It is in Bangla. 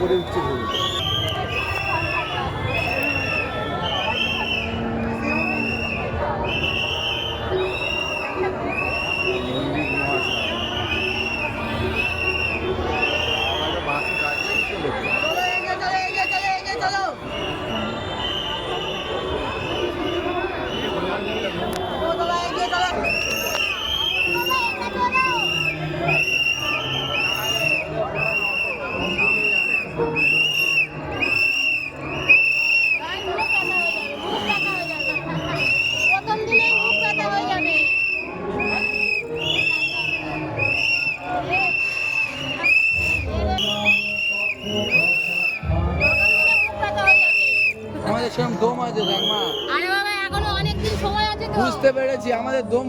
ভরে উঠছে ভরে। আমাদের সেরকম দম আছে দেখ মা। আরে বাবা এখনো অনেকদিন সময় আছে তো। বুঝতে পেরেছি আমাদের দম